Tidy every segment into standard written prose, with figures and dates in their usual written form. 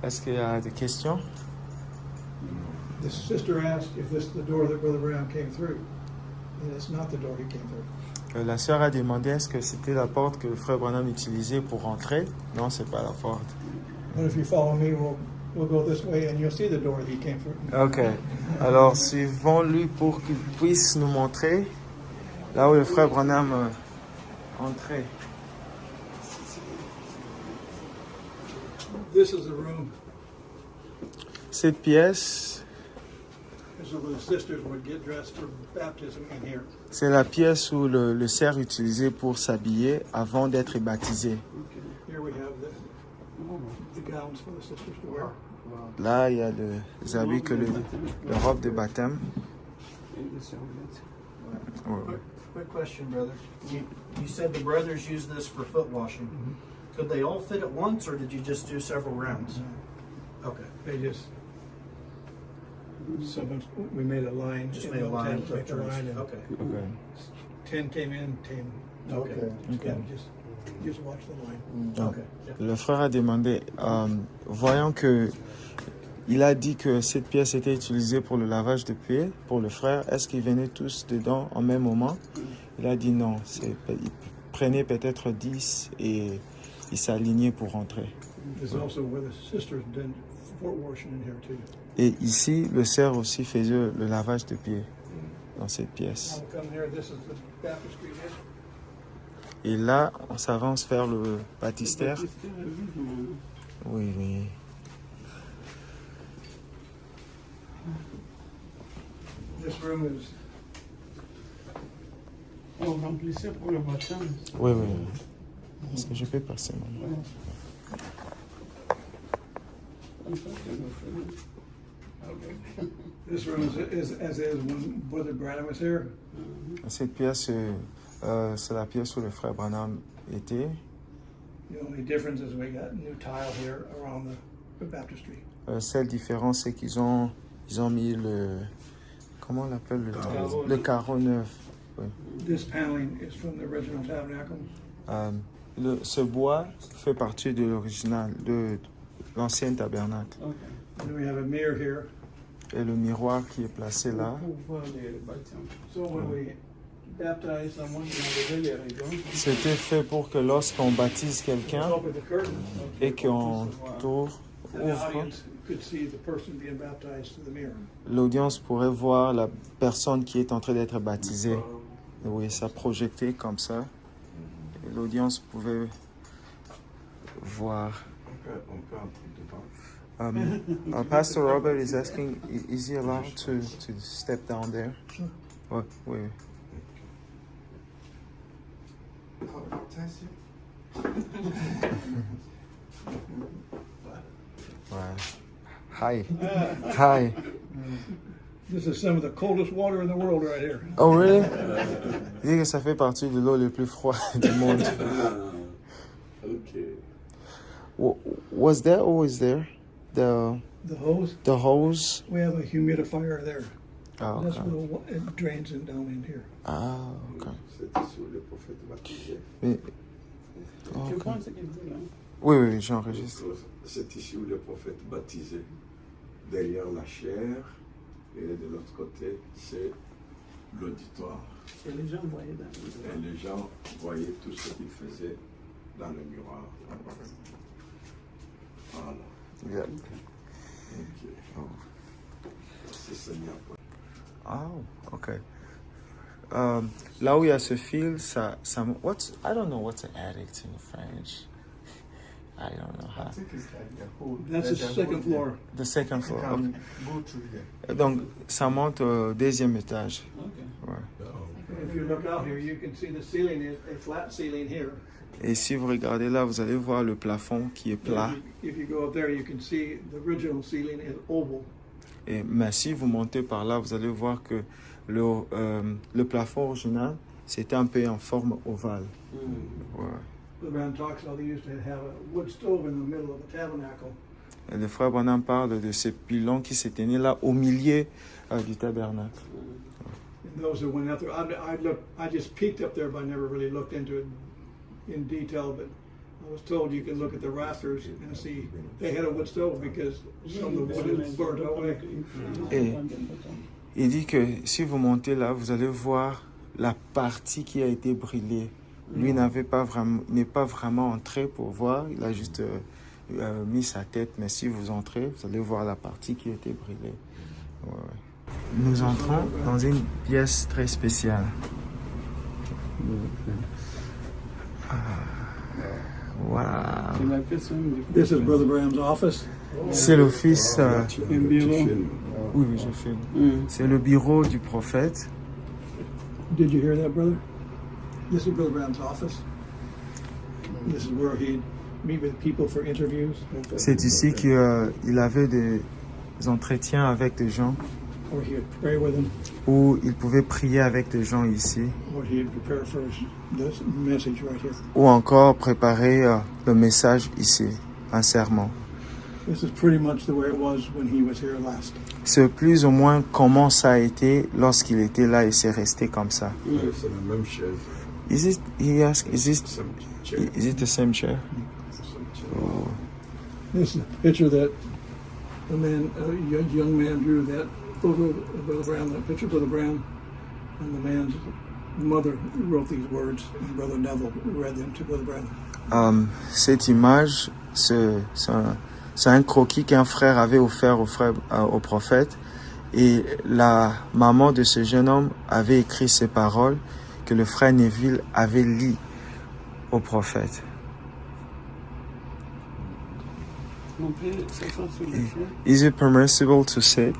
Est-ce qu'il y a des questions? The sister asked if this is the door that Brother Brown came through, and it's not the door he came through. La sœur a demandé est-ce que c'était la porte que le frère Branham utilisait pour rentrer. Non, c'est pas la porte. But if you follow me, we'll go this way, and you'll see the door that he came through. Ok. Alors, suivons-lui pour qu'il puisse nous montrer là où le frère Branham entrait. This is the room. Cette pièce, This is where the sisters would get dressed for baptism in here. c'est la pièce où le cerf utilisait pour s'habiller avant d'être baptisé. Here we have the gowns for the sisters to wear. Là, il y a les habits que le robe de baptême. Ouais. Quick question, brother. You said the brothers use this for foot washing. Could they all fit at once, or did you just do several rounds? Okay. They just, we made a line. Just in made a the line. tent, make a line, and Okay. Okay. 10 came in, 10 Okay. Okay. Just watch the line. Okay. Le frère a demandé, voyant que il a dit que cette pièce était utilisée pour le lavage de pieds, pour le frère, est-ce qu'ils venaient tous dedans en même moment? Il a dit non, il prenait peut-être 10 et il s'alignait pour rentrer. This is also where the sisters did foot washing in here too. Et ici, le cerf aussi faisait le lavage de pieds dans cette pièce. Now come here, this is the baptistry here. Et là, on s'avance vers le baptistère. Oui, oui. This room is, On remplissait pour le baptême. Oui, oui. Est-ce que je peux passer maintenant? this room is as is when Brother Branham was here. Cette pièce, c'est la pièce où le frère Branham était. The only difference is we got new tile here around the baptistry. Seule différence, c'est qu'ils ont mis le... Comment on l'appelle le carreau neuf. Oui. This paneling is from the original tabernacle. Ce bois fait partie de l'original, de l'ancien tabernacle. And we have a mirror here. Et le miroir qui est placé là. Pour voir les baptêmes. So when we baptize someone, On levait les rideaux. C'était fait pour que lorsqu'on baptise quelqu'un open the curtain, et qu'on and the ouvre, audience could see the person being baptized through the mirror. l'audience pourrait voir la personne qui est en train d'être baptisée. Oui, ça projetait comme ça. Et l'audience pouvait voir. Pastor Robert is asking, is he allowed to step down there? Sure. Oui, oui. Ouais. Hi. Hi. This is some of the coldest water in the world right here. Oh, really? Il dit que ça fait partie de l'eau le plus froide du monde. Okay. Was there always there? The The hose, hose? we have a humidifier there. Oh, That's okay. where it drains in down in here. Ah, okay. C'était sur le prophète baptisé. Mais, Tu okay. comprends ce qu'il dit là? Oui, oui, j'enregistre. C'est ici où le prophète baptisé. Derrière la chair, et de l'autre côté, c'est l'auditoire. Et les gens voyaient dans Et les gens voyaient tout ce qu'il faisait dans le miroir. Voilà. Yeah. Ok. C'est Seigneur. Oh, okay. Là où il y a ce fil, I don't know what's an addict in French. I don't know how. That's the second floor. The second floor. Okay. Go to there. Donc, ça monte au deuxième étage. Ok. Ouais. If you look out here, you can see the ceiling is a flat ceiling here. Et si vous regardez là, vous allez voir le plafond qui est plat. If you go up there, you can see the original ceiling is oval. Mais si vous montez par là, vous allez voir que le plafond original, c'était un peu en forme ovale. Ouais. Brother Brown talks how they used to have a wood stove in the middle of the tabernacle. Et le frère Branham parle de ces pylônes qui se tenaient là au milieu du tabernacle. And those who went up there, I just peeked up there, but I never really looked into it in detail. But I was told you can look at the rafters and see they had a wood stove because some of the wood is burnt away. Et il dit que si vous montez là, vous allez voir la partie qui a été brûlée. Lui n'est pas vraiment entré pour voir, il a juste mis sa tête, mais si vous entrez, vous allez voir la partie qui a été brûlée. Ouais. Nous entrons dans une pièce très spéciale. Voilà. This is Brother Brown's office. C'est l'office. Un bureau. Oui, je filme. C'est le bureau du prophète. Did you hear that, brother? This is Brother Brown's office. This is where he'd meet with people for interviews. C'est ici qu'il avait des entretiens avec des gens, Or he would pray with them. où il pouvait prier avec des gens ici, Or he'd prepare for this message right here. ou encore préparer le message ici, un sermon. This is pretty much the way it was when he was here last. C'est plus ou moins comment ça a été lorsqu'il était là et c'est resté comme ça. Ouais, c'est la même chaise. Is it Some chair. is it the same chair? Some chair. Oh. This is a picture that a young man drew. That photo of Brother Brown, that picture of Brother Brown, and the man's mother wrote these words, and Brother Neville read them to Brother Brown. Cette image, c'est un croquis qu'un frère avait offert au prophète, et la maman de ce jeune homme avait écrit ces paroles que le frère Neville avait lues au prophète. Is it permissible to sit?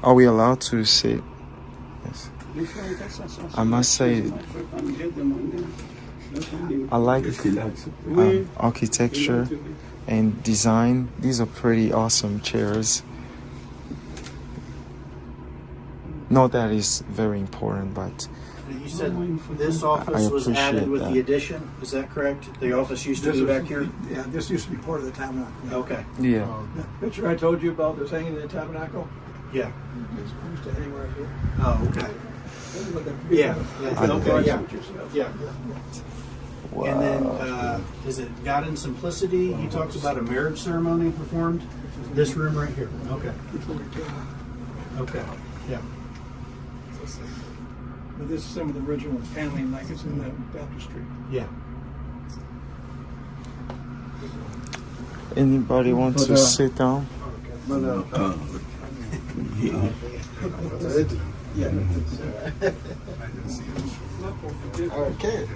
Are we allowed to sit? Yes. I must say, I like Qu'est-ce qu'il a accepté? architecture and design. These are pretty awesome chairs. Not that is very important, but You said this office was appreciate added with that. the addition, is that correct? The office used to be back here? Yeah, this used to be part of the tabernacle. Okay, yeah. The picture I told you about that's hanging in the tabernacle, yeah. it used to hang right here. Oh, okay. With the big- Yeah, okay, yeah, yeah. Wow. And then, is it God in Simplicity? He talks about a marriage ceremony performed? This room right here, okay, Before we came. okay, yeah. But this is some of the original paneling like it's in the baptistry. Yeah. Anybody want to sit down? Okay.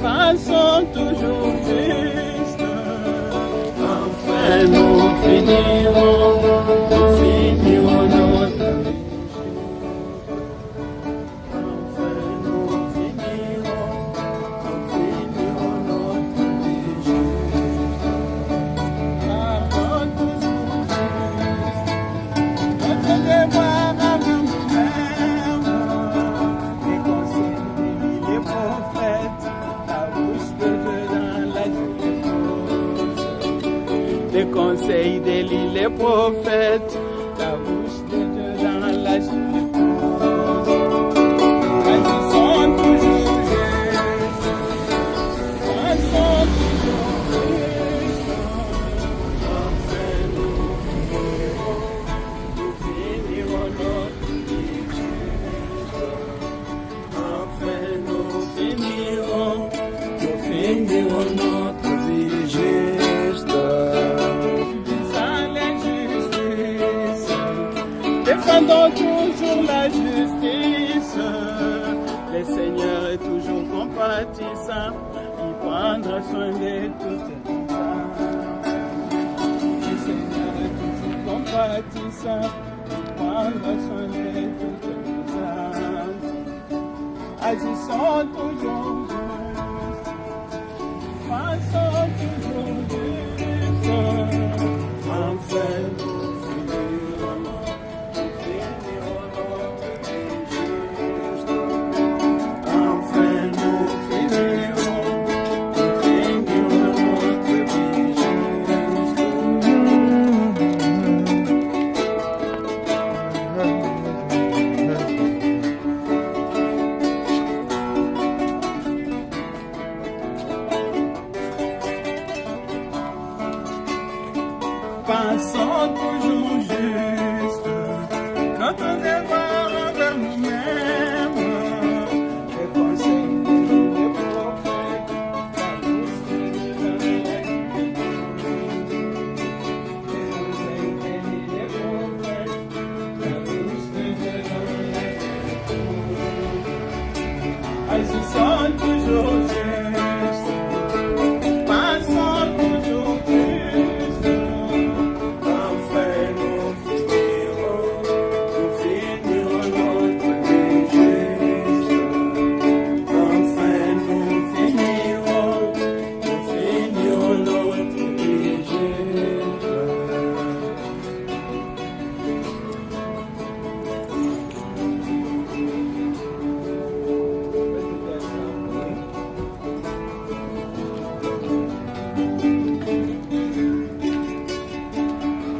Passons toujours juste, enfin nous finirons notre mission. Enfin nous finirons les conseils d'Élie, les prophètes, la bouche de Dieu dans la agissant toujours juste, agissant toujours juste, enfin nous finirons notre vie juste, enfin nous finirons notre vie juste. Défendons toujours la justice. Le Seigneur est toujours compatissant. Il prendra soin de toutes les âmes. Le Seigneur est toujours compatissant. Il prendra soin de toutes les âmes. Agissons toujours juste. Faisons toujours juste. Enfin, pensons toujours juste, notre devoir envers nous-mêmes, les conseils des prophètes, la bouche de Dieu dans la les conseils des prophètes, la bouche de Dieu dans la agissons toujours juste, pensons toujours juste.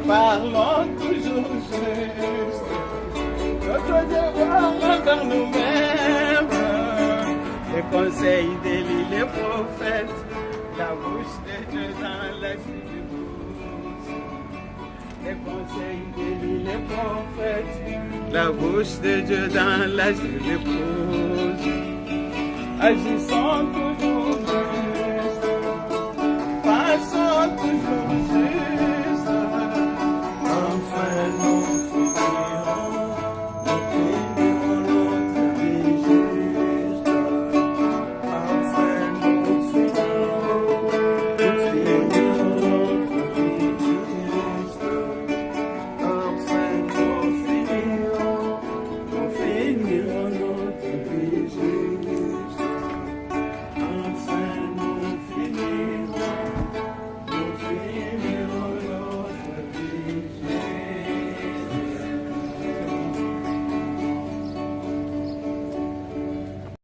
Parlons toujours juste, notre devoir envers nous-mêmes, les conseils d'Élie, les prophètes, la bouche de Dieu dans la Bible. Les conseils d'Élie, les prophètes, la bouche de Dieu dans la Bible. Agissons toujours.